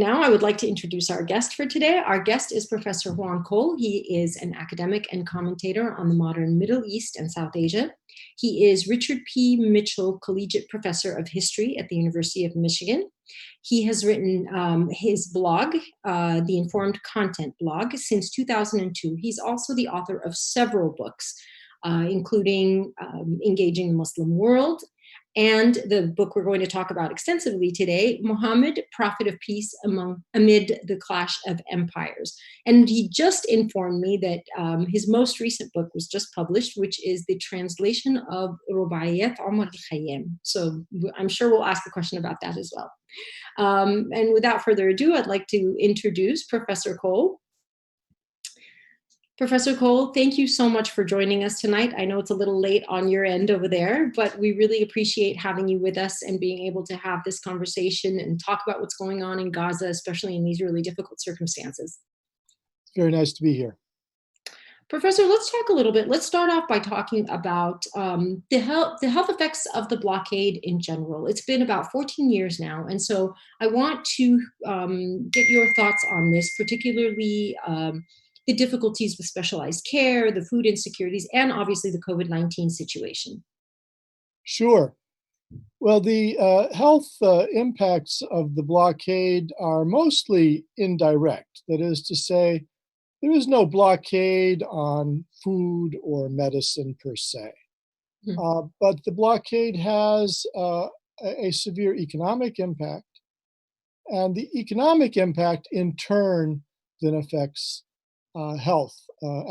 Now I would like to introduce our guest for today. Our guest is Professor Juan Cole. He is an academic and commentator on the modern Middle East and South Asia. He is Richard P. Mitchell Collegiate Professor of History at the University of Michigan. He has written his blog, the Informed Content blog, since 2002. He's also the author of several books, including Engaging the Muslim World, and the book we're going to talk about extensively today, Muhammad, Prophet of Peace Amid the Clash of Empires. And he just informed me that his most recent book was just published, which is the translation of Rubaiyat Omar al-Khayyam. So I'm sure we'll ask a question about that as well. And without further ado, I'd like to introduce Professor Cole. Professor Cole, thank you so much for joining us tonight. I know it's a little late on your end over there, but we really appreciate having you with us and being able to have this conversation and talk about what's going on in Gaza, especially in these really difficult circumstances. It's very nice to be here. Professor, let's talk a little bit. Let's start off by talking about the health effects of the blockade in general. It's been about 14 years now, and so I want to get your thoughts on this, particularly the difficulties with specialized care, the food insecurities, and obviously the COVID-19 situation. Sure. Well, the health impacts of the blockade are mostly indirect. That is to say, there is no blockade on food or medicine per se. But the blockade has a severe economic impact. And the economic impact in turn then affects health.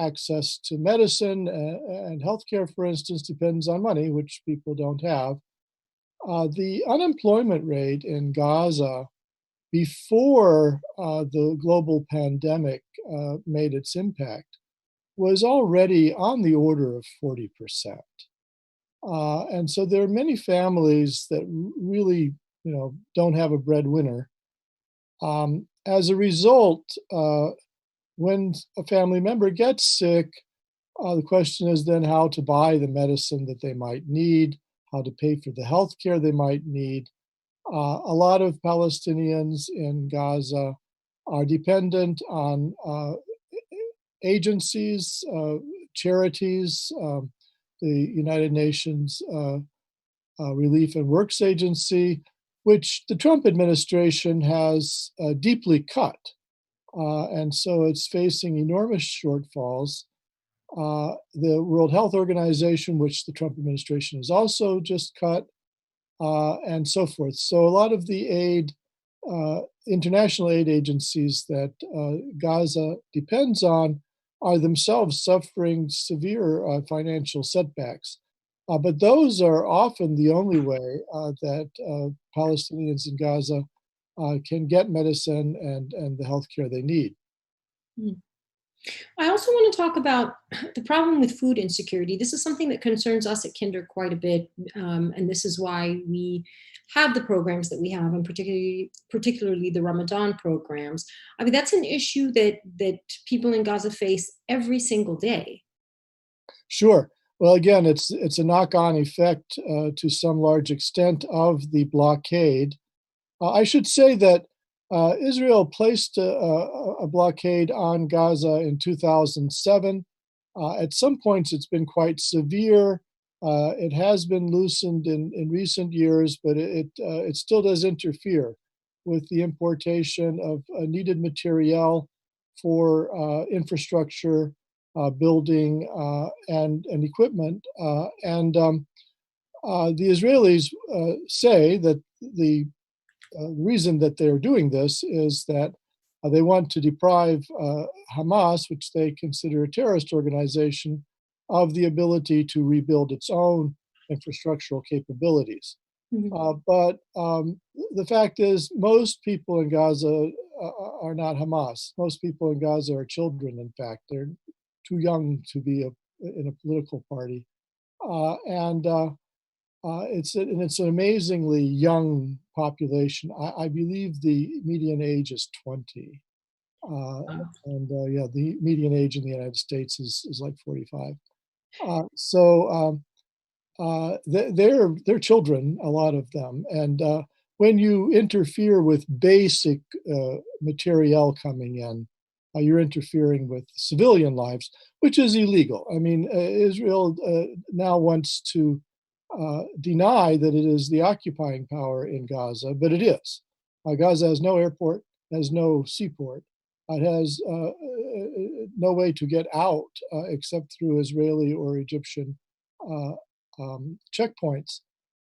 Access to medicine and healthcare, for instance, depends on money, which people don't have. The unemployment rate in Gaza before the global pandemic made its impact was already on the order of 40%. And so there are many families that really, don't have a breadwinner. As a result, when a family member gets sick, the question is then how to buy the medicine that they might need, how to pay for the health care they might need. A lot of Palestinians in Gaza are dependent on agencies, charities, the United Nations Relief and Works Agency, which the Trump administration has deeply cut. And so it's facing enormous shortfalls. The World Health Organization, which the Trump administration has also just cut, and so forth. So a lot of the aid, international aid agencies that Gaza depends on are themselves suffering severe financial setbacks. But those are often the only way that Palestinians in Gaza can get medicine and the health care they need. I also want to talk about the problem with food insecurity. This is something that concerns us at Kinder quite a bit, and this is why we have the programs that we have, and particularly the Ramadan programs. I mean, that's an issue that people in Gaza face every single day. Sure. Well, again, it's a knock-on effect to some large extent of the blockade. I should say that Israel placed a blockade on Gaza in 2007. At some points, it's been quite severe. It has been loosened in recent years, but it still does interfere with the importation of needed material for infrastructure, building, and equipment. And the Israelis say that the reason that they're doing this is that they want to deprive Hamas, which they consider a terrorist organization, of the ability to rebuild its own infrastructural capabilities. But the fact is, most people in Gaza are not Hamas. Most people in Gaza are children, in fact. They're too young to be in a political party. It's an amazingly young population. I believe the median age is 20. The median age in the United States is like 45. They're children, a lot of them, and when you interfere with basic materiel coming in, you're interfering with civilian lives, which is illegal. I mean, Israel now wants to deny that it is the occupying power in Gaza, but it is. Gaza has no airport, has no seaport. It has no way to get out except through Israeli or Egyptian uh, checkpoints.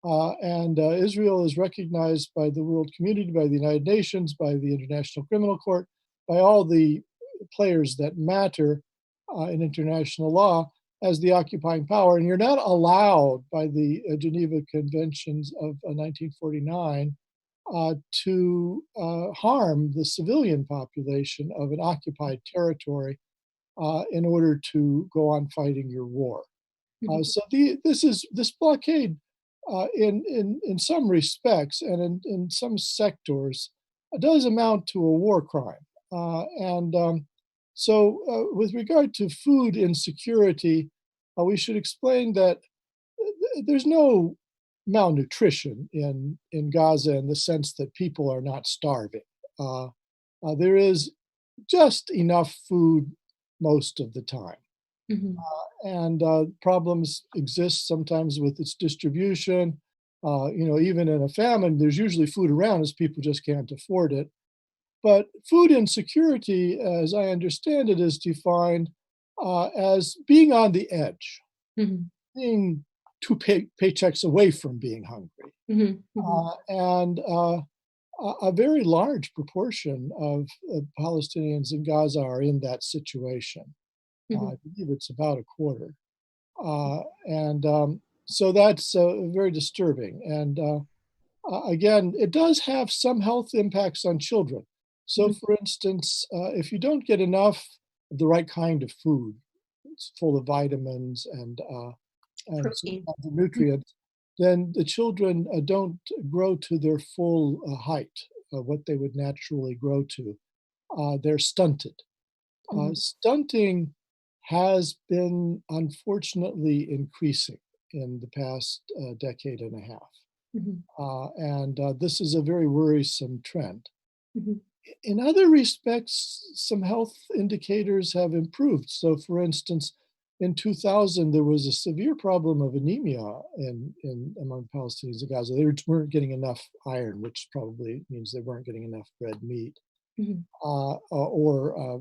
And Israel is recognized by the world community, by the United Nations, by the International Criminal Court, by all the players that matter in international law as the occupying power. And you're not allowed by the Geneva Conventions of 1949 to harm the civilian population of an occupied territory in order to go on fighting your war. So this blockade, in some respects and in some sectors, does amount to a war crime. So with regard to food insecurity, we should explain that there's no malnutrition in Gaza in the sense that people are not starving. There is just enough food most of the time. Mhm. And problems exist sometimes with its distribution. Even in a famine, there's usually food around as people just can't afford it. But food insecurity, as I understand it, is defined as being on the edge, Mhm. being two paychecks away from being hungry. Mhm. Mhm. A very large proportion of Palestinians in Gaza are in that situation. I Mhm. believe it's about a quarter. And so that's very disturbing. And again, it does have some health impacts on children. So, Mhm. for instance, if you don't get enough of the right kind of food, it's full of vitamins and certain Protein. kinds of Mhm. nutrients, then the children don't grow to their full height, what they would naturally grow to. They're stunted. Mhm. Stunting has been unfortunately increasing in the past decade and a half. Mhm. And this is a very worrisome trend. Mhm. In other respects, some health indicators have improved. So, for instance, in 2000, there was a severe problem of anemia among Palestinians in Gaza. They weren't getting enough iron, which probably means they weren't getting enough red meat, Mhm. or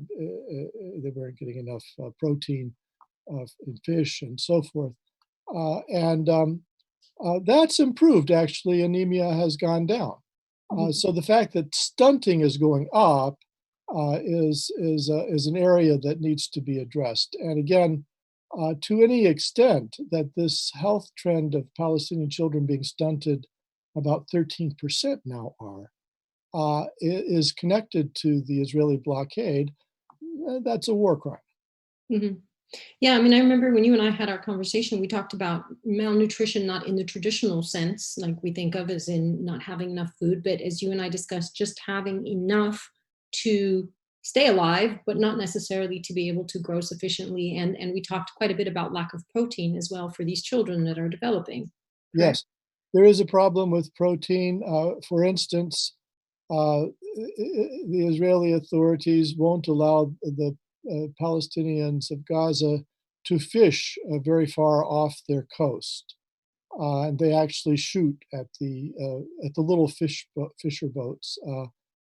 they weren't getting enough protein in fish and so forth. And that's improved, actually. Anemia has gone down. Mhm. So the fact that stunting is going up is an area that needs to be addressed. And again, to any extent that this health trend of Palestinian children being stunted, about 13% now are, is connected to the Israeli blockade, that's a war crime. Mhm. Yeah, I mean, I remember when you and I had our conversation, we talked about malnutrition, not in the traditional sense, like we think of as in not having enough food, but as you and I discussed, just having enough to stay alive, but not necessarily to be able to grow sufficiently. And we talked quite a bit about lack of protein as well for these children that are developing, correct? Yes, there is a problem with protein. For instance, the Israeli authorities won't allow the Palestinians of Gaza to fish very far off their coast, and they actually shoot at the little fisher boats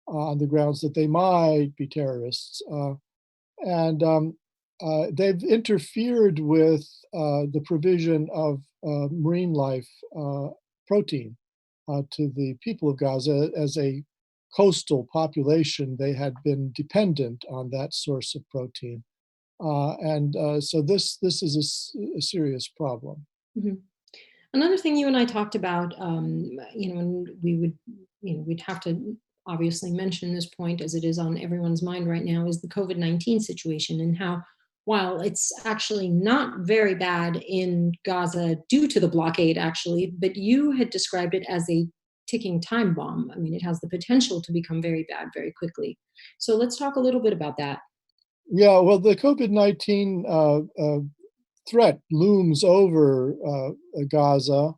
on the grounds that they might be terrorists. And they've interfered with the provision of marine life protein to the people of Gaza. As a coastal population, they had been dependent on that source of protein. So this is a serious problem. Mhm. Another thing you and I talked about, and we would, we'd have to obviously mention this point as it is on everyone's mind right now, is the COVID-19 situation and how, while it's actually not very bad in Gaza due to the blockade, actually, but you had described it as a ticking time bomb. I mean, it has the potential to become very bad very quickly. So let's talk a little bit about that. Yeah, well, the COVID-19 threat looms over Gaza.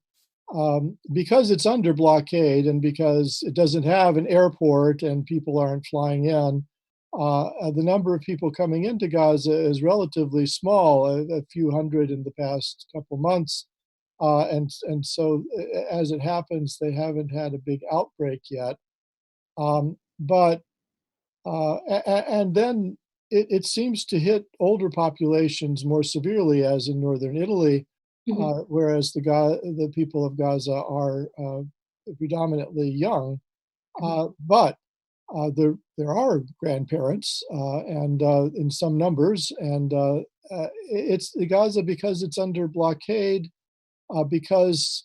because it's under blockade and because it doesn't have an airport and people aren't flying in, the number of people coming into Gaza is relatively small, a few hundred in the past couple months. And so, as it happens, they haven't had a big outbreak yet. But and then it seems to hit older populations more severely, as in northern Italy, Mhm. whereas the people of Gaza are predominantly young. Mhm. But there are grandparents, and in some numbers, and it's Gaza because it's under blockade, because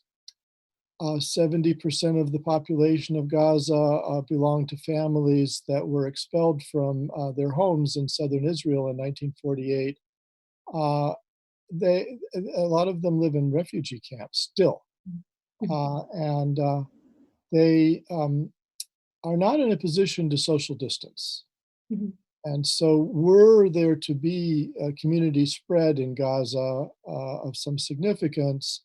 70% of the population of Gaza belong to families that were expelled from their homes in southern Israel in 1948. Uh, a lot of them live in refugee camps still, Mhm. and they are not in a position to social distance. Mhm. And so, were there to be a community spread in Gaza of some significance,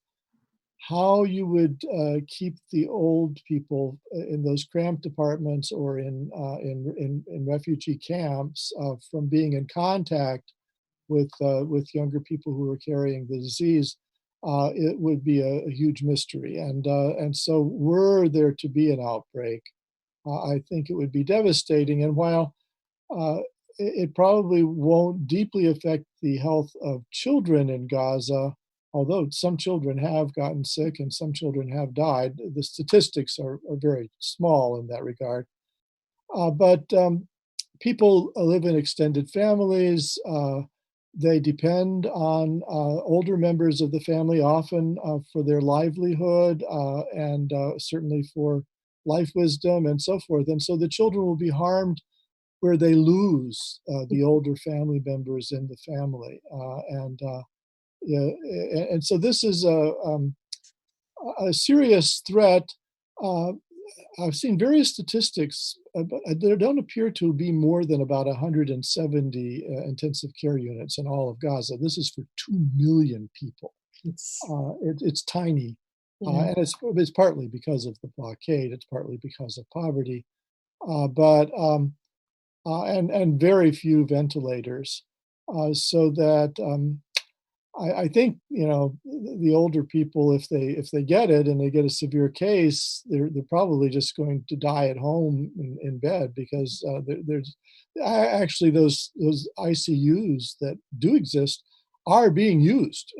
how you would keep the old people in those cramped apartments or in refugee camps from being in contact with younger people who are carrying the disease, it would be a huge mystery. And so, were there to be an outbreak, I think it would be devastating. And while uh, it probably won't deeply affect the health of children in Gaza, although some children have gotten sick and some children have died. The statistics are very small in that regard. But people live in extended families. They depend on older members of the family often for their livelihood and certainly for life wisdom and so forth. And so the children will be harmed where they lose the older family members in the family. Yeah, and so this is a serious threat. Uh, I've seen various statistics, but there don't appear to be more than about 170 intensive care units in all of Gaza. This is for 2 million people. It's It's tiny, yeah. and it's partly because of the blockade. It's partly because of poverty, but and very few ventilators, so that I think the older people, if they get it and they get a severe case, they're probably just going to die at home in bed because there's actually those ICUs that do exist are being used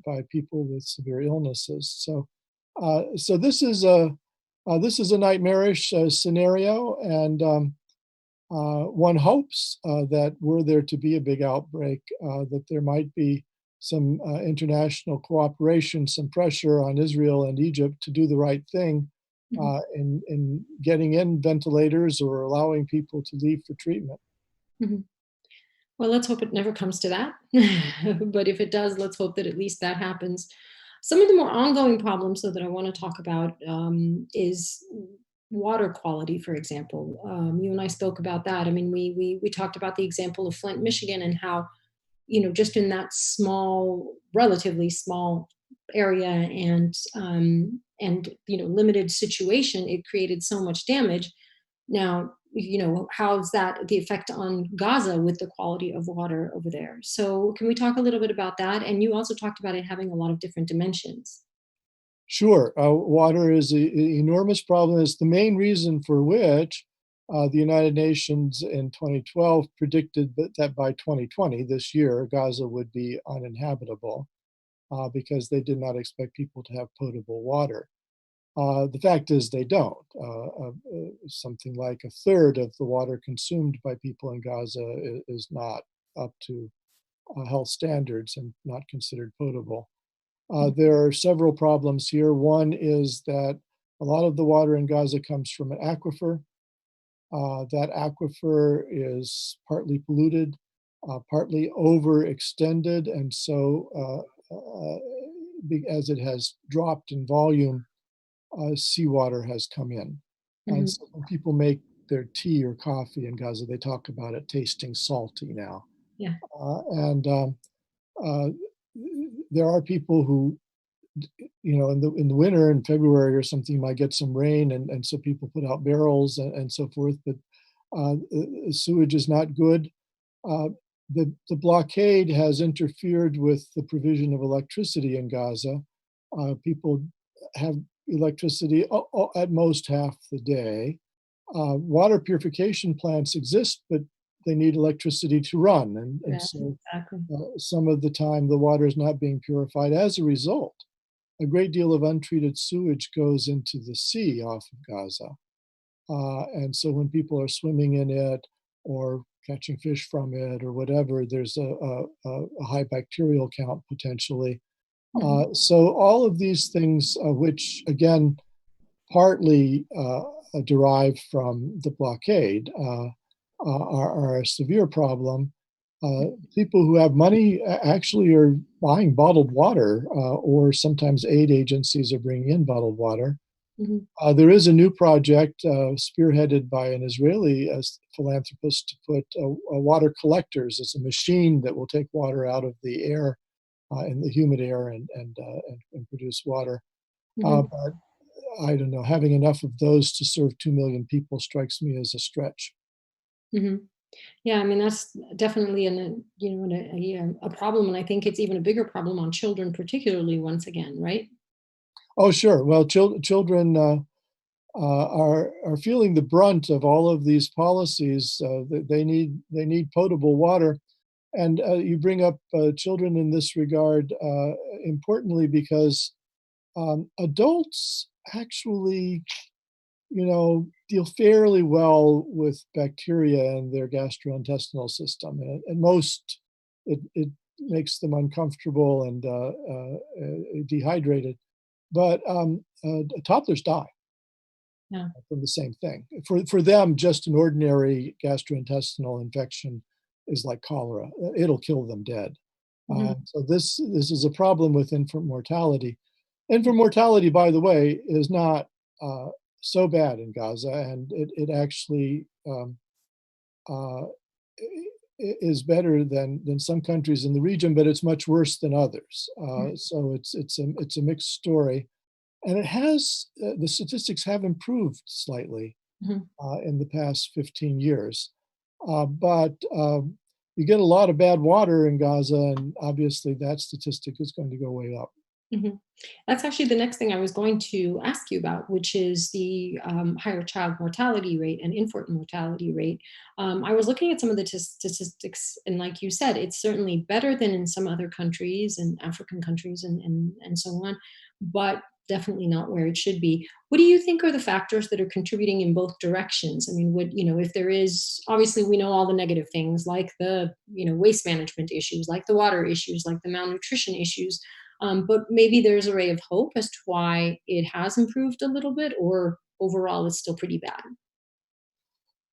by people with severe illnesses. So this is a nightmarish scenario, and one hopes that were there to be a big outbreak, that there might be some international cooperation, some pressure on Israel and Egypt to do the right thing Mhm. in getting in ventilators or allowing people to leave for treatment. Mhm. Well, let's hope it never comes to that. But if it does, let's hope that at least that happens. Some of the more ongoing problems, though, that I want to talk about is water quality, for example. You and I spoke about that. I mean, we talked about the example of Flint, Michigan, and how just in that small, relatively small area and limited situation, it created so much damage. Now, how's that the effect on Gaza with the quality of water over there? So, can we talk a little bit about that? And you also talked about it having a lot of different dimensions. Sure, water is an enormous problem. It's the main reason for which the United Nations in 2012 predicted that by 2020, this year, Gaza would be uninhabitable because they did not expect people to have potable water. The fact is, they don't. Something like a third of the water consumed by people in Gaza is not up to health standards and not considered potable. There are several problems here. One is that a lot of the water in Gaza comes from an aquifer. That aquifer is partly polluted, partly overextended, and so as it has dropped in volume, seawater has come in. And Mhm. so when people make their tea or coffee in Gaza, they talk about it tasting salty now. Yeah. And uh, there are people who in the winter, in February or something, you might get some rain, and so people put out barrels and so forth. But sewage is not good. Uh, the blockade has interfered with the provision of electricity in Gaza. People have electricity at most half the day. Water purification plants exist, but they need electricity to run. And Yes, so exactly. some of the time the water is not being purified. As a result, a great deal of untreated sewage goes into the sea off of Gaza. And so when people are swimming in it or catching fish from it or whatever, there's a high bacterial count potentially. So all of these things, which again, partly derived from the blockade, are a severe problem. People who have money actually are buying bottled water, or sometimes aid agencies are bringing in bottled water. Mm-hmm. There is a new project spearheaded by an Israeli philanthropist to put water collectors. It's a machine that will take water out of the air, in the humid air, and produce water. Mm-hmm. But I don't know, having enough of those to serve 2 million people strikes me as a stretch. Mm-hmm. Yeah, I mean that's definitely a problem, and I think it's even a bigger problem on children, particularly once again, right? Oh, sure. Well, children are feeling the brunt of all of these policies. They need potable water, and you bring up children in this regard importantly because adults actually, deal fairly well with bacteria in their gastrointestinal system, and most it makes them uncomfortable and dehydrated. But toddlers die Yeah. from the same thing. For them, just an ordinary gastrointestinal infection is like cholera. It'll kill them dead. Mm-hmm. So this is a problem with infant mortality. Infant mortality, by the way, is not so bad in Gaza, and it actually uh, is better than some countries in the region, but it's much worse than others. So it's a mixed story, and the statistics have improved slightly Mm-hmm. in the past 15 years, but you get a lot of bad water in Gaza, and obviously that statistic is going to go way up. Mm-hmm. That's actually the next thing I was going to ask you about, which is the higher child mortality rate and infant mortality rate. I was looking at some of the statistics, and like you said, it's certainly better than in some other countries and African countries and so on, but definitely not where it should be. What do you think are the factors that are contributing in both directions? I mean, if there is, obviously we know all the negative things like the, waste management issues, like the water issues, like the malnutrition issues. But maybe there's a ray of hope as to why it has improved a little bit, or overall it's still pretty bad.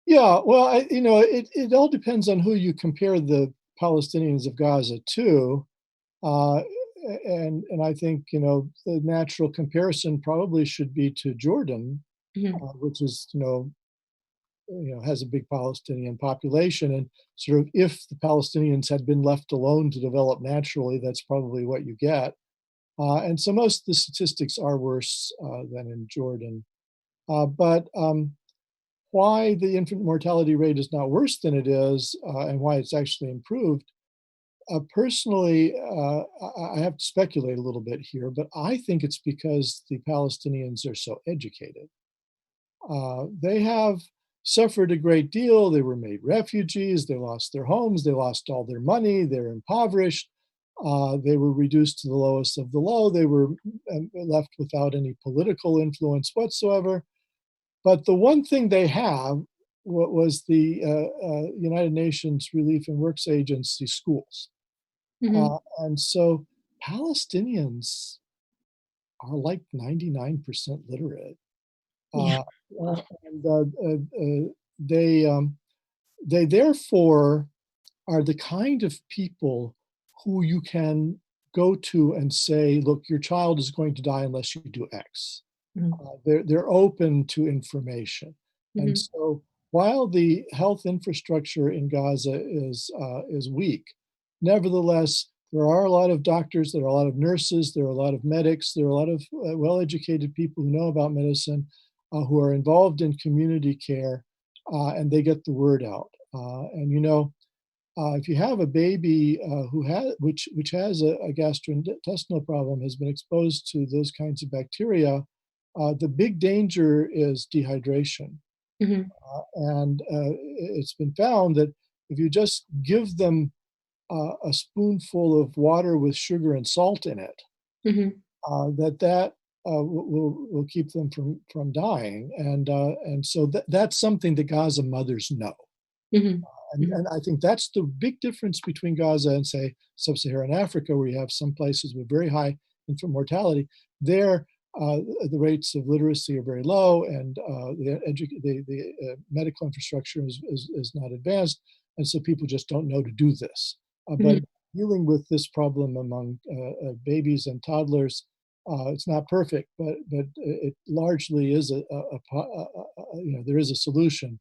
Yeah, well, it all depends on who you compare the Palestinians of Gaza to, uh, and I think the natural comparison probably should be to Jordan, Hmm. which is has a big Palestinian population, and sort of if the Palestinians had been left alone to develop naturally, that's probably what you get. And so most of the statistics are worse than in Jordan. But why the infant mortality rate is not worse than it is, and why it's actually improved, personally, I have to speculate a little bit here, but I think it's because the Palestinians are so educated. They have suffered a great deal. They were made refugees. They lost their homes. They lost all their money. They're impoverished. They were reduced to the lowest of the low. They were left without any political influence whatsoever. But the one thing they have was the United Nations Relief and Works Agency schools. Hmm. And so Palestinians are like 99% literate. Yeah. Uh, Well. and they, they therefore are the kind of people who you can go to and say, look, your child is going to die unless you do X. Hmm. They're open to information. And Hmm. so while the health infrastructure in Gaza is weak, nevertheless, There are a lot of doctors, there are a lot of nurses, there are a lot of medics, there are a lot of well-educated people who know about medicine, who are involved in community care, and they get the word out. And you know, if you have a baby which has a gastrointestinal problem, has been exposed to those kinds of bacteria, the big danger is dehydration. Mhm, And it's been found that if you just give them a spoonful of water with sugar and salt in it, mhm, that will keep them from dying. And so that's something that Gaza mothers know. mhm, mhm, And I think that's the big difference between Gaza and, say, sub-Saharan Africa, where you have some places with very high infant mortality. There, the rates of literacy are very low, and the medical infrastructure is not advanced, and so people just don't know to do this. But mhm, dealing with this problem among babies and toddlers, it's not perfect, but it largely is there is a solution,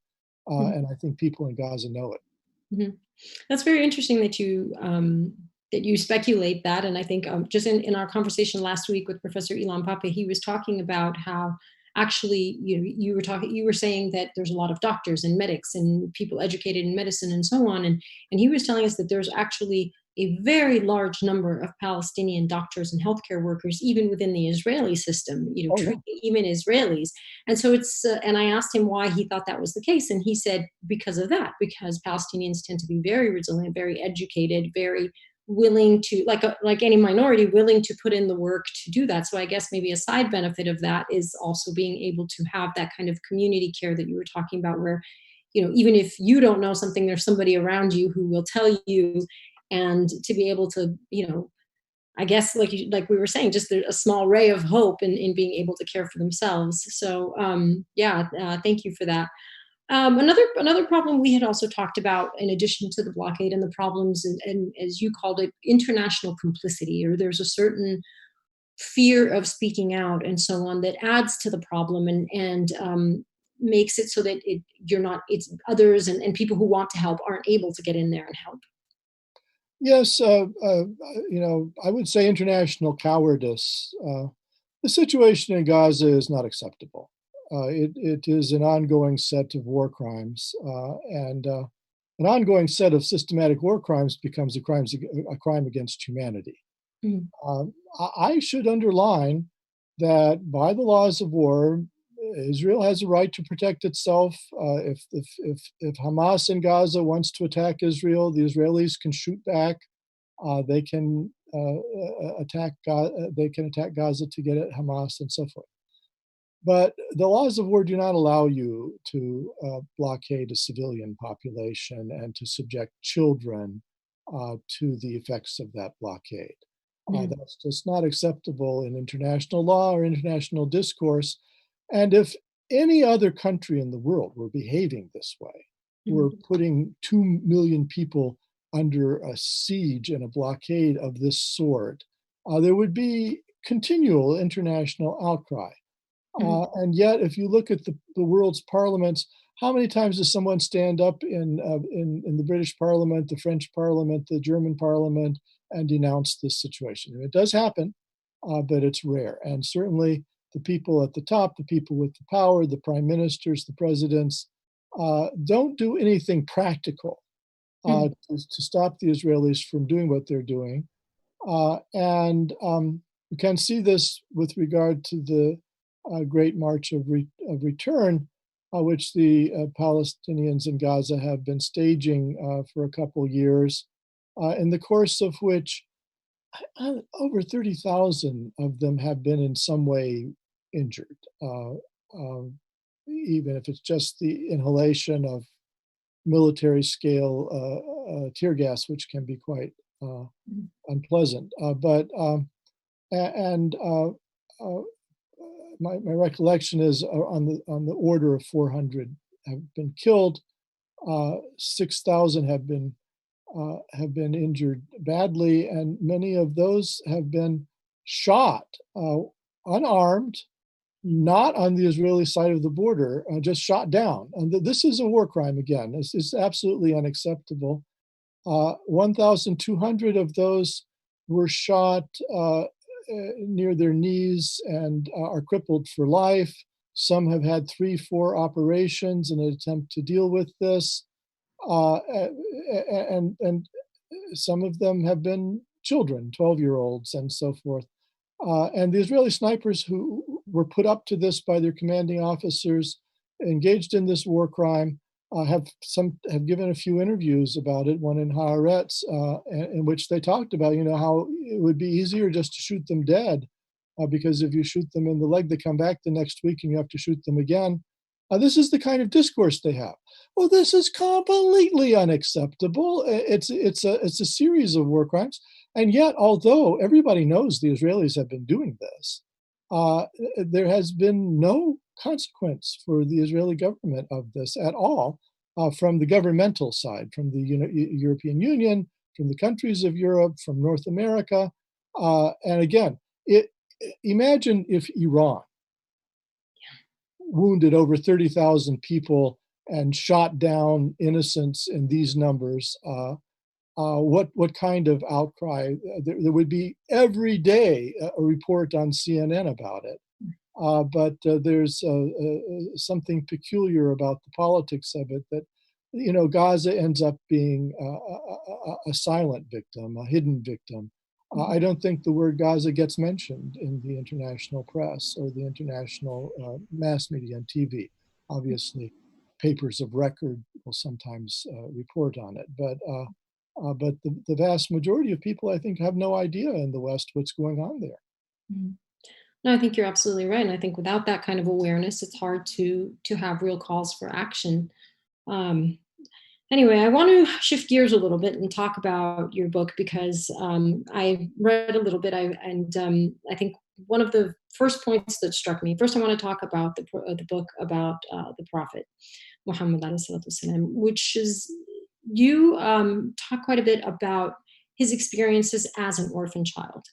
mhm, and I think people in Gaza know it. mhm. That's very interesting that you speculate that, and I think just in our conversation last week with Professor Ilan Pape, he was talking about how actually you were saying that there's a lot of doctors and medics and people educated in medicine and so on, and he was telling us that there's actually a very large number of Palestinian doctors and healthcare workers, even within the Israeli system, Oh yeah. treating even Israelis. And so and I asked him why he thought that was the case. And he said, because of that, because Palestinians tend to be very resilient, very educated, very willing to, like any minority, willing to put in the work to do that. So I guess maybe a side benefit of that is also being able to have that kind of community care that you were talking about, where, even if you don't know something, there's somebody around you who will tell you, and to be able to, I guess, like we were saying, just a small ray of hope in being able to care for themselves. So yeah, thank you for that. Another problem we had also talked about, in addition to the blockade and the problems, and as you called it, international complicity, or there's a certain fear of speaking out and so on that adds to the problem, and makes it so that it's others and people who want to help aren't able to get in there and help. Yes, I would say international cowardice. The situation in Gaza is not acceptable. It is an ongoing set of war crimes, and an ongoing set of systematic war crimes becomes a crime against humanity. Mhm, I should underline that by the laws of war, Israel has a right to protect itself. If Hamas in Gaza wants to attack Israel, the Israelis can shoot back. They can they can attack Gaza to get at Hamas and so forth. But the laws of war do not allow you to blockade a civilian population and to subject children to the effects of that blockade. mhm, That's just not acceptable in international law or international discourse. And if any other country in the world were behaving this way, were mhm, putting 2 million people under a siege and a blockade of this sort, there would be continual international outcry. mhm, And yet, if you look at the world's parliaments, how many times does someone stand up in the British Parliament, the French Parliament, the German Parliament, and denounce this situation? And it does happen, but it's rare. And certainly, the people at the top, the people with the power, the prime ministers, the presidents, don't do anything practical mhm, to stop the Israelis from doing what they're doing. And you can see this with regard to the Great March of Return, which the Palestinians in Gaza have been staging for a couple years, in the course of which over 30,000 of them have been in some way injured, even if it's just the inhalation of military scale tear gas, which can be quite mhm, unpleasant. And my recollection is on the order of 400 have been killed. 6,000 have been injured badly, and many of those have been shot, unarmed, not on the Israeli side of the border, just shot down. And this is a war crime again. This is absolutely unacceptable. 1,200 of those were shot near their knees and are crippled for life. Some have had 3, 4 operations in an attempt to deal with this. And some of them have been children, 12-year-olds and so forth. And the Israeli snipers who were put up to this by their commanding officers engaged in this war crime have given a few interviews about it. One in Haaretz, in which they talked about, how it would be easier just to shoot them dead, because if you shoot them in the leg, they come back the next week and you have to shoot them again. This is the kind of discourse they have. Well, this is completely unacceptable. It's a series of war crimes, and yet, although everybody knows the Israelis have been doing this, there has been no consequence for the Israeli government of this at all, from the governmental side, from the European Union, from the countries of Europe, from North America, and again, imagine if Iran wounded over 30,000 people and shot down innocents in these numbers. What kind of outcry? There would be every day a report on CNN about it. But there's something peculiar about the politics of it that, Gaza ends up being a silent victim, a hidden victim. I don't think the word Gaza gets mentioned in the international press or the international mass media and TV. Obviously, papers of record will sometimes report on it, but the vast majority of people, I think, have no idea in the West what's going on there. Mhm. No, I think you're absolutely right. And I think without that kind of awareness, it's hard to have real calls for action. Um, Anyway, I want to shift gears a little bit and talk about your book because I read a little bit, and I think one of the first points that struck me. First, I want to talk about the book about the Prophet Muhammad, alayhi salatu wasalam, which is you talk quite a bit about his experiences as an orphan child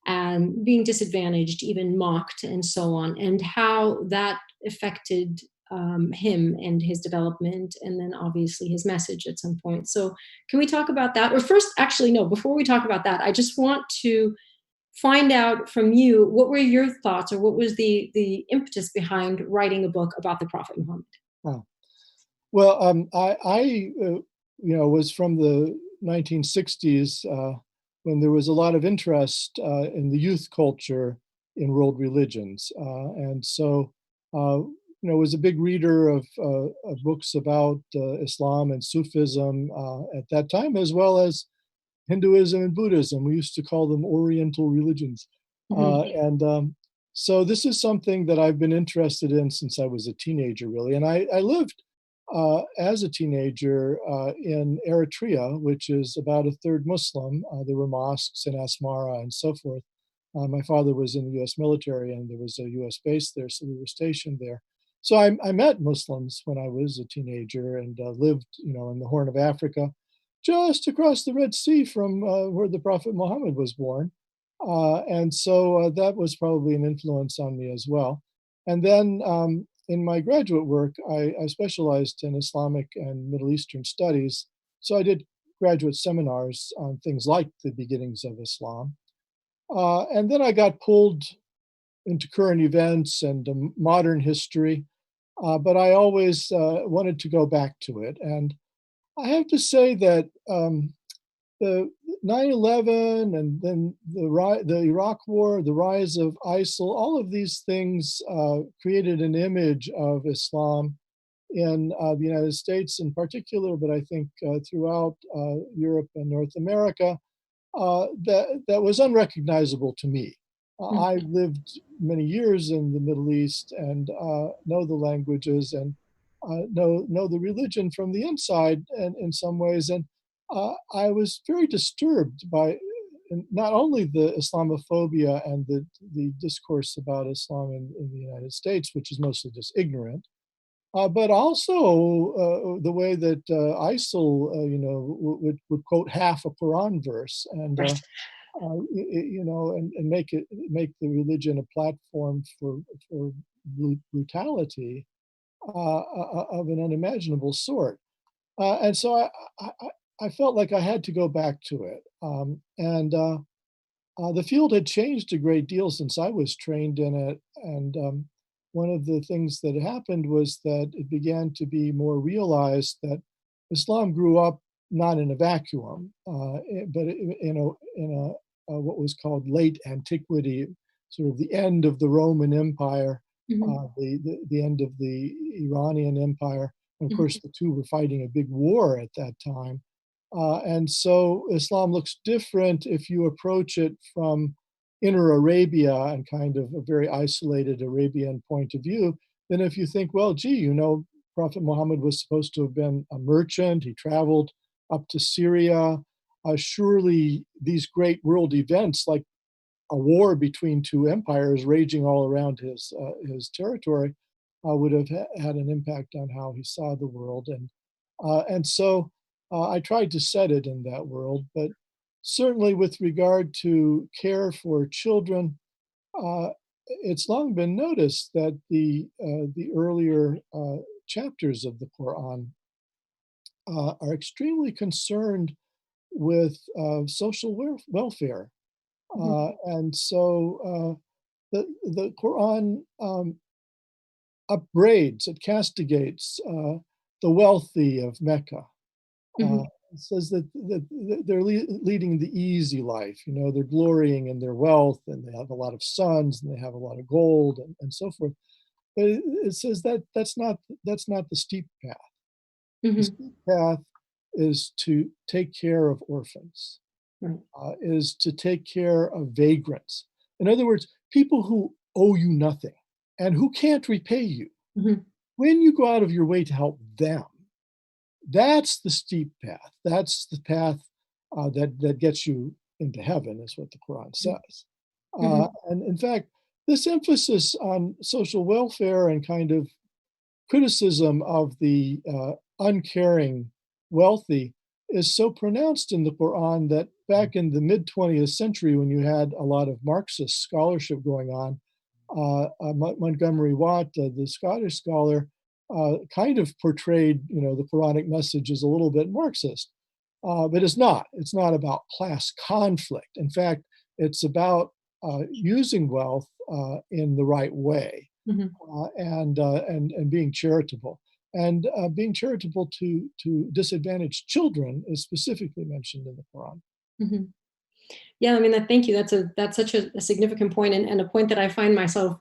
and being disadvantaged, even mocked, and so on, and how that affected him and his development, and then obviously his message at some point. So, can we talk about that? Or first, actually, no, before we talk about that, I just want to find out from you what were your thoughts or what was the impetus behind writing a book about the Prophet Muhammad? Oh. Well, I was from the 1960s, when there was a lot of interest in the youth culture in world religions, and so was a big reader of books about Islam and Sufism at that time, as well as Hinduism and Buddhism. We used to call them Oriental religions, Mhm. and so this is something that I've been interested in since I was a teenager, really, and I lived as a teenager in Eritrea, which is about a third Muslim. There were mosques in Asmara and so forth. My father was in the US military and there was a US base there, so we were stationed there. So I met Muslims when I was a teenager and lived, in the Horn of Africa, just across the Red Sea from where the Prophet Muhammad was born. And so that was probably an influence on me as well. And then in my graduate work, I specialized in Islamic and Middle Eastern studies. So I did graduate seminars on things like the beginnings of Islam. And then I got pulled into current events and modern history, but I always wanted to go back to it. And I have to say that the 9/11 and then the Iraq War, the rise of ISIL, all of these things created an image of Islam in the United States in particular, but I think throughout Europe and North America, that was unrecognizable to me. I Mhm. lived many years in the Middle East and know the languages and know the religion from the inside, and in some ways, and I was very disturbed by not only the Islamophobia and the discourse about Islam in the United States, which is mostly just ignorant, but also the way that ISIL, would quote half a Quran verse and Right. and make the religion a platform for brutality of an unimaginable sort. And so I felt like I had to go back to it. And The field had changed a great deal since I was trained in it, and one of the things that happened was that it began to be more realized that Islam grew up not in a vacuum, but in a what was called late antiquity, sort of the end of the Roman Empire, Mhm, the end of the Iranian Empire. And of course, mhm, the two were fighting a big war at that time. And so Islam looks different if you approach it from inner Arabia and kind of a very isolated Arabian point of view than if you think, well, gee, Prophet Muhammad was supposed to have been a merchant. He traveled up to Syria. Surely these great world events like a war between two empires raging all around his territory would have had an impact on how he saw the world, and so I tried to set it in that world. But certainly, with regard to care for children, uh, it's long been noticed that the earlier chapters of the Quran are extremely concerned with social welfare. mhm, And so the Quran upbraids, it castigates the wealthy of Mecca. Uh, mhm, it says that they're leading the easy life. They're glorying in their wealth, and they have a lot of sons, and they have a lot of gold, and so forth. But it says that that's not the steep path. The mhm, steep path is to take care of orphans, right, is to take care of vagrants. In other words, people who owe you nothing and who can't repay you. mhm, When you go out of your way to help them, that's the steep path. That's the path that gets you into heaven, is what the Quran says. mhm, And in fact, this emphasis on social welfare and kind of criticism of the uncaring wealthy is so pronounced in the Quran that back in the mid 20th century, when you had a lot of Marxist scholarship going on, Montgomery Watt, the Scottish scholar, kind of portrayed, the Quranic message as a little bit Marxist, but it's not. It's not about class conflict. In fact, it's about using wealth in the right way, mhm, and being charitable. And being charitable to disadvantaged children is specifically mentioned in the Quran. mhm. Yeah, I mean, thank you. That's such a significant point, and a point that I find myself,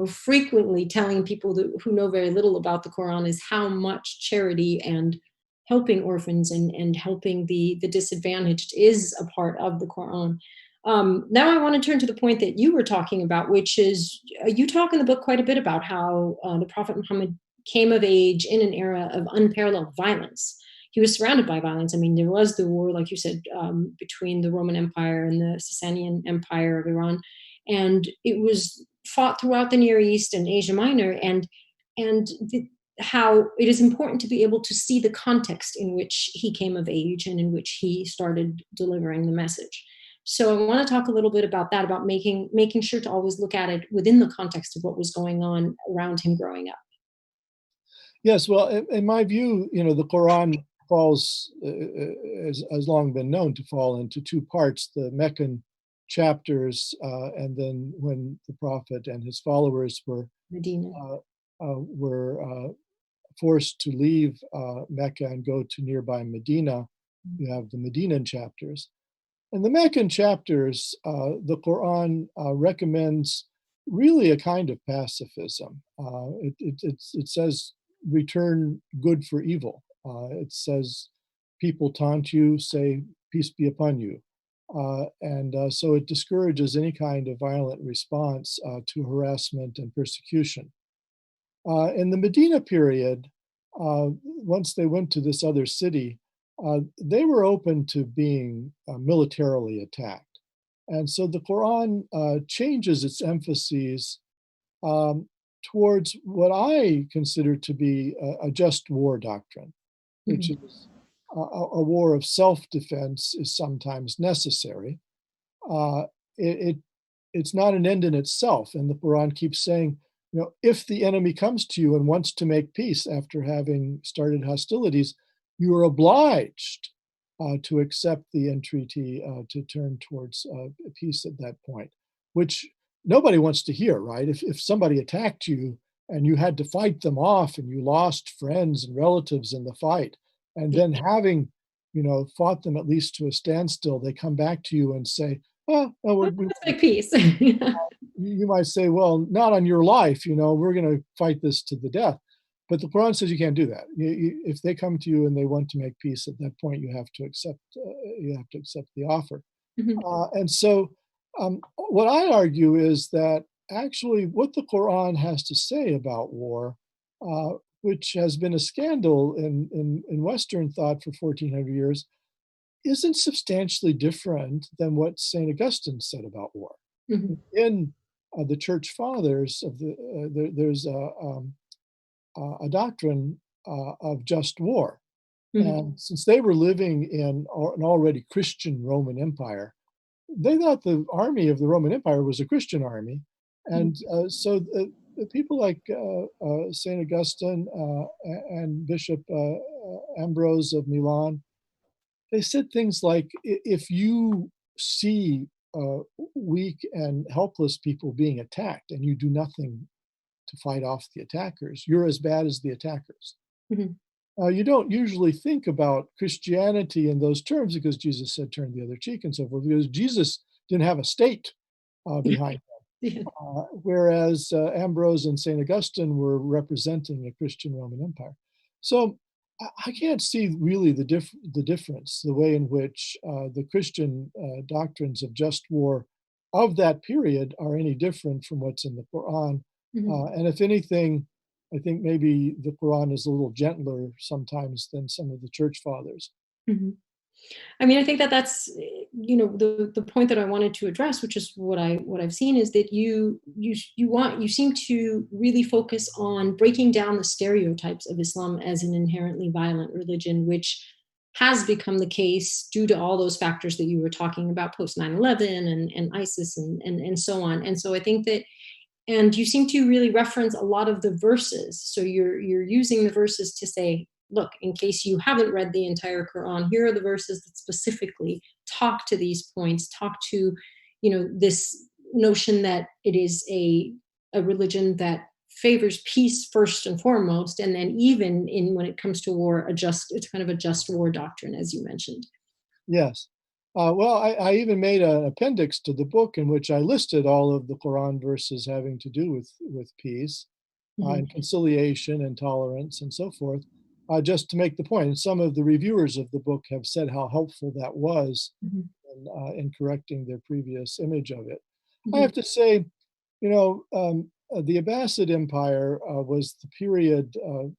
frequently telling people who know very little about the Quran is how much charity and helping orphans and helping the disadvantaged is a part of the Quran. Now I want to turn to the point that you were talking about, which is you talk in the book quite a bit about how the Prophet Muhammad came of age in an era of unparalleled violence. He was surrounded by violence. I mean, there was the war, like you said, between the Roman Empire and the Sasanian Empire of Iran, and it was fought throughout the Near East and Asia Minor, and how it is important to be able to see the context in which he came of age and in which he started delivering the message. So I want to talk a little bit about that, about making sure to always look at it within the context of what was going on around him growing up. Yes, well, in my view, the Quran falls, has long been known to fall into two parts: the Meccan chapters, and then when the Prophet and his followers Medina. uh, were forced to leave Mecca and go to nearby Medina, you have the Medinan chapters. In the Meccan chapters, the Quran recommends really a kind of pacifism. It says, return good for evil. It says, people taunt you, say, peace be upon you. And so it discourages any kind of violent response to harassment and persecution. In the Medina period, once they went to this other city, they were open to being militarily attacked. And so the Quran changes its emphases um, towards what I consider to be a just war doctrine, which Mhm, is a war of self defense is sometimes necessary. Uh, it, it it's not an end in itself, and the Quran keeps saying, if the enemy comes to you and wants to make peace after having started hostilities, you are obliged to accept the entreaty to turn towards peace at that point, which nobody wants to hear, right? If somebody attacked you and you had to fight them off and you lost friends and relatives in the fight, and then having, fought them at least to a standstill, they come back to you and say, oh, no, Let's make peace. you might say, well, not on your life, we're going to fight this to the death. But the Quran says you can't do that. If they come to you and they want to make peace, at that point you have to accept. You have to accept the offer. Mhm. And so, what I argue is that actually, what the Quran has to say about war, which has been a scandal in Western thought for 1400 years, isn't substantially different than what Saint Augustine said about war. Mhm. In the Church Fathers there's a doctrine of just war. Mhm. And since they were living in an already Christian Roman Empire, they thought the army of the Roman Empire was a Christian army. And so the people like St. Augustine and Bishop Ambrose of Milan, they said things like, if you see weak and helpless people being attacked and you do nothing to fight off the attackers, you're as bad as the attackers. Mhm. You don't usually think about Christianity in those terms because Jesus said turn the other cheek and so forth, because Jesus didn't have a state behind Yeah. him. Whereas Ambrose and St. Augustine were representing a Christian Roman Empire. So I can't see really the difference, the way in which the Christian doctrines of just war of that period are any different from what's in the Quran. Mhm. And if anything, I think maybe the Quran is a little gentler sometimes than some of the church fathers. Mhm. I mean, I think that that's the point that I wanted to address, which is what I've seen is that you seem to really focus on breaking down the stereotypes of Islam as an inherently violent religion, which has become the case due to all those factors that you were talking about post 9/11 and ISIS and so on. And so I think that and you seem to really reference a lot of the verses, so you're using the verses to say, look, in case you haven't read the entire Quran, here are the verses that specifically talk to these points, talk to this notion that it is a religion that favors peace first and foremost, and then even in when it comes to war, it's kind of a just war doctrine, as you mentioned. Yes. Well, I even made an appendix to the book in which I listed all of the Quran verses having to do with peace Mhm. and conciliation and tolerance and so forth, just to make the point. And some of the reviewers of the book have said how helpful that was Mhm. in correcting their previous image of it. I Mhm. have to say, the Abbasid Empire was the period a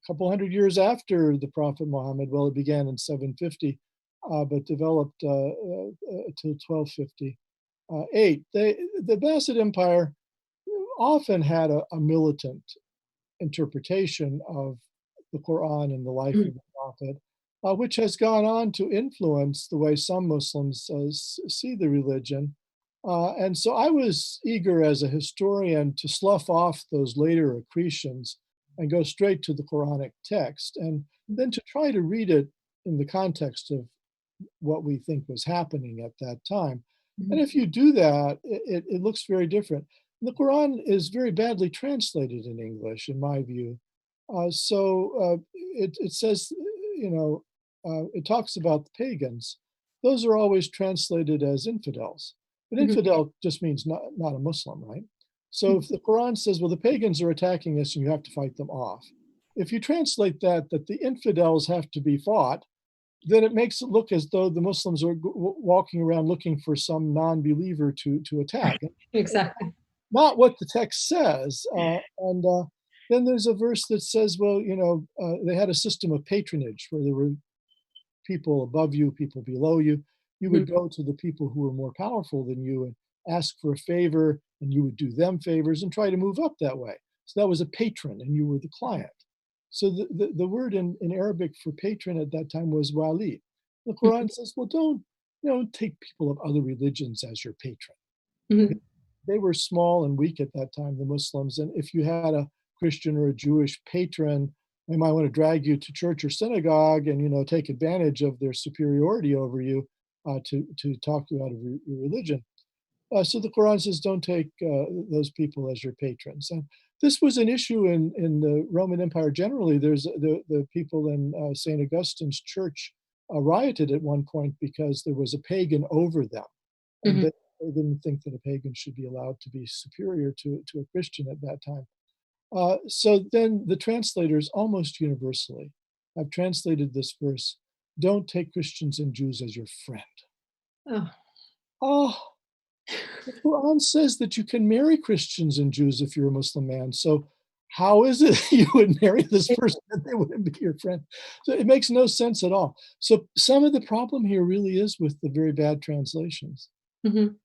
couple hundred years after the Prophet Muhammad. Well, it began in 750, but developed till 1258. The Abbasid Empire often had a militant interpretation of the Quran and the life Mhm. of the Prophet, which has gone on to influence the way some Muslims see the religion. And so I was eager as a historian to slough off those later accretions and go straight to the Quranic text, and then to try to read it in the context of what we think was happening at that time. And Mhm. if you do that, it looks very different. The Quran is very badly translated in English, in my view. It says, it talks about the pagans. Those are always translated as infidels. But Mhm. infidel just means not a Muslim, right? So Mhm. if the Quran says, well, the pagans are attacking us and you have to fight them off, if you translate that the infidels have to be fought, then it makes it look as though the Muslims are walking around looking for some non-believer to attack. Exactly. Not what the text says. And then there's a verse that says, well, they had a system of patronage where there were people above you, people below you. You Mhm. would go to the people who were more powerful than you and ask for a favor, and you would do them favors and try to move up that way. So that was a patron, and you were the client. So the word in Arabic for patron at that time was wali. The Quran says, well, don't take people of other religions as your patron. Mhm. They were small and weak at that time, the Muslims. And if you had a Christian or a Jewish patron, They might want to drag you to church or synagogue and, take advantage of their superiority over you to talk you out of your religion. So the Quran says, don't take those people as your patrons. And this was an issue in the Roman Empire generally. There's the people in St. Augustine's church rioted at one point because there was a pagan over them. And Mhm. they didn't think that a pagan should be allowed to be superior to a Christian at that time. So then the translators almost universally have translated this verse, don't take Christians and Jews as your friend. Oh. Oh, the Quran says that you can marry Christians and Jews if you're a Muslim man. So how is it you would marry this person and they wouldn't be your friend? So it makes no sense at all. So some of the problem here really is with the very bad translations. Mhm.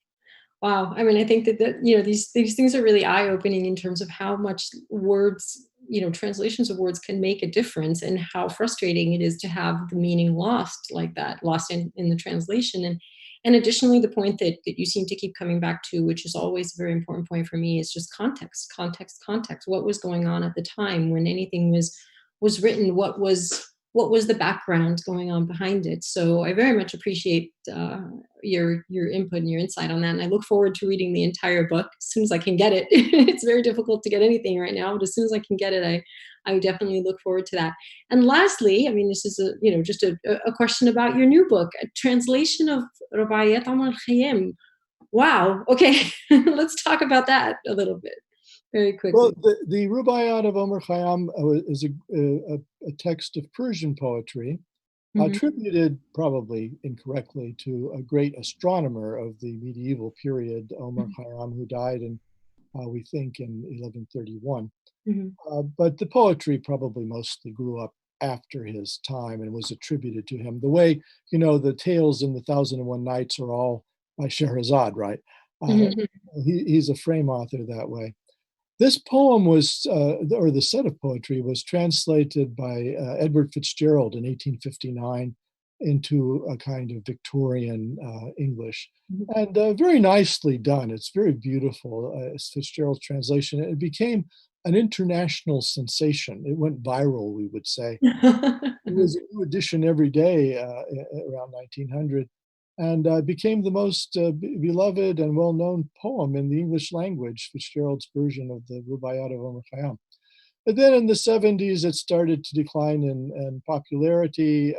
Wow. I mean, I think that these things are really eye-opening in terms of how much words, translations of words can make a difference, and how frustrating it is to have the meaning lost like that, lost in the translation. And additionally, the point that you seem to keep coming back to, which is always a very important point for me, is just context, context, context. What was going on at the time when anything was written? What was the background going on behind it? So I very much appreciate your input and your insight on that, and I look forward to reading the entire book as soon as I can get it. It's very difficult to get anything right now, but as soon as I can get it, I definitely look forward to that. And lastly, I mean, this is just a question about your new book, a translation of Rubayat Omar Khayyam. Wow. Okay, let's talk about that a little bit, very Well, quickly. the Rubaiyat of Omar Khayyam is a text of Persian poetry Hmm. attributed, probably incorrectly, to a great astronomer of the medieval period, Omar Khayyam, who died we think, in 1131. Hmm. But the poetry probably mostly grew up after his time and was attributed to him. The way, the tales in the Thousand and One Nights are all by Scheherazade, right? Uh, Hmm. he's a frame author that way. This poem was, or the set of poetry was translated by Edward Fitzgerald in 1859 into a kind of Victorian English, and very nicely done. It's very beautiful. It's Fitzgerald's translation. It became an international sensation. It went viral, we would say. It was a new edition every day around 1900, and became the most beloved and well-known poem in the English language, Fitzgerald's version of the Rubaiyat of Omar Khayyam. But then in the 70s, it started to decline in popularity.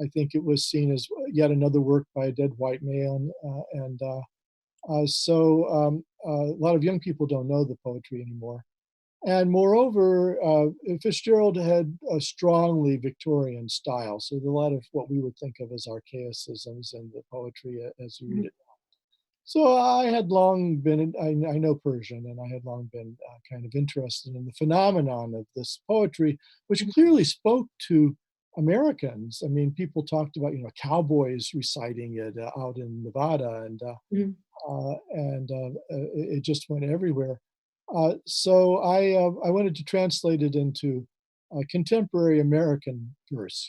I think it was seen as yet another work by a dead white man, so a lot of young people don't know the poetry anymore. And moreover, Fitzgerald had a strongly Victorian style, so there's a lot of what we would think of as archaicisms in the poetry as you read it. So I had long been, I know Persian, and I had long been kind of interested in the phenomenon of this poetry, which clearly spoke to Americans. I mean, people talked about, cowboys reciting it out in Nevada, and it just went everywhere. So I wanted to translate it into contemporary American verse.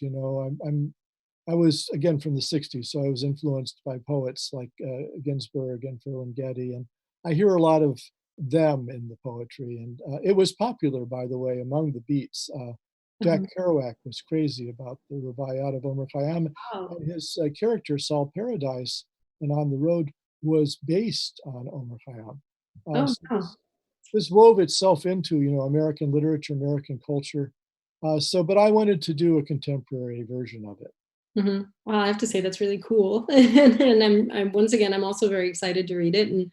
I was again from the '60s, so I was influenced by poets like Ginsberg and Ferlinghetti, and I hear a lot of them in the poetry. And it was popular, by the way, among the beats. Jack Mhm. Kerouac was crazy about the Rubaiyat of Omar Khayyam, Oh, and his character Saul Paradise and On the Road was based on Omar Khayyam. oh, So wow. this wove itself into American literature, American culture. But I wanted to do a contemporary version of it. Mhm. Well, I have to say that's really cool. And I'm once again, I'm also very excited to read it. And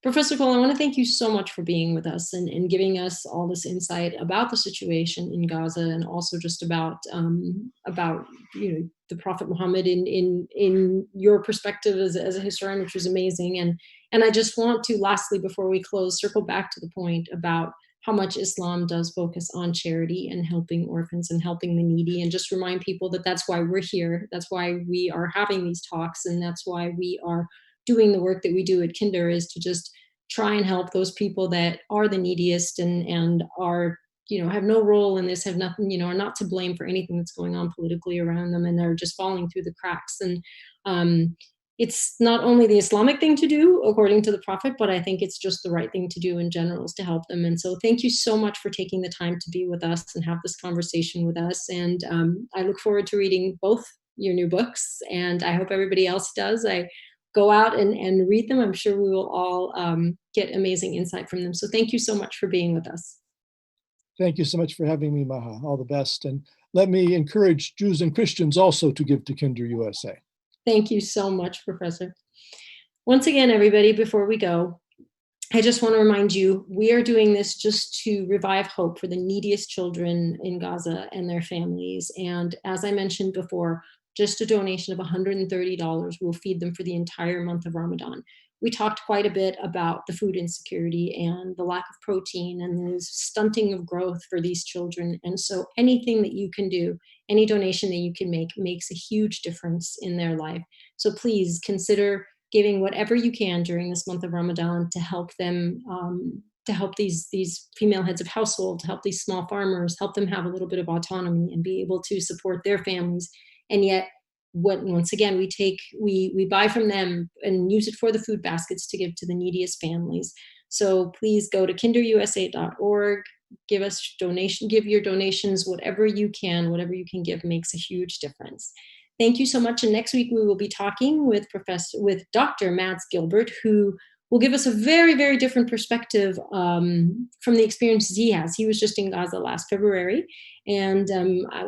Professor Cole, I want to thank you so much for being with us and giving us all this insight about the situation in Gaza, and also just about the Prophet Muhammad in your perspective as a historian, which was amazing. And I just want to, lastly, before we close, circle back to the point about how much Islam does focus on charity and helping orphans and helping the needy, and just remind people that that's why we're here. That's why we are having these talks, and that's why we are doing the work that we do at Kinder, is to just try and help those people that are the neediest and are have no role in this, have nothing, are not to blame for anything that's going on politically around them, and they're just falling through the cracks. And um, it's not only the Islamic thing to do, according to the Prophet, but I think it's just the right thing to do in general is to help them. And so thank you so much for taking the time to be with us and have this conversation with us. And I look forward to reading both your new books, and I hope everybody else does. I go out and read them. I'm sure we will all get amazing insight from them. So thank you so much for being with us. Thank you so much for having me, Maha. All the best. And let me encourage Jews and Christians also to give to Kinder USA. Thank you so much, Professor. Once again, everybody, before we go, I just want to remind you, we are doing this just to revive hope for the neediest children in Gaza and their families. And as I mentioned before, just a donation of $130 will feed them for the entire month of Ramadan. We talked quite a bit about the food insecurity and the lack of protein and the stunting of growth for these children. And so anything that you can do, any donation that you can make makes a huge difference in their life. So please consider giving whatever you can during this month of Ramadan to help them, to help these female heads of household, to help these small farmers, help them have a little bit of autonomy and be able to support their families. And yet, once again, we buy from them and use it for the food baskets to give to the neediest families. So please go to kinderusa.org, give your donations, whatever you can give makes a huge difference. Thank you so much. And next week we will be talking with Dr. Mads Gilbert, who will give us a very, very different perspective from the experiences he has. He was just in Gaza last February. And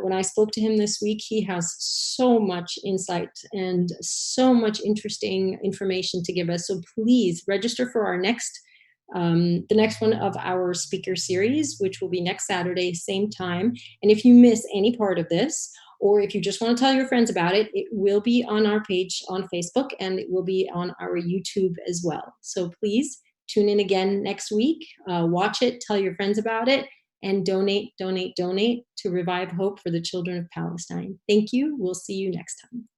when I spoke to him this week, he has so much insight and so much interesting information to give us. So please register for our the next one of our speaker series, which will be next Saturday, same time. And if you miss any part of this, or if you just want to tell your friends about it, it will be on our page on Facebook and it will be on our YouTube as well. So please tune in again next week, watch it, tell your friends about it, and donate to revive hope for the children of Palestine. Thank you. We'll see you next time.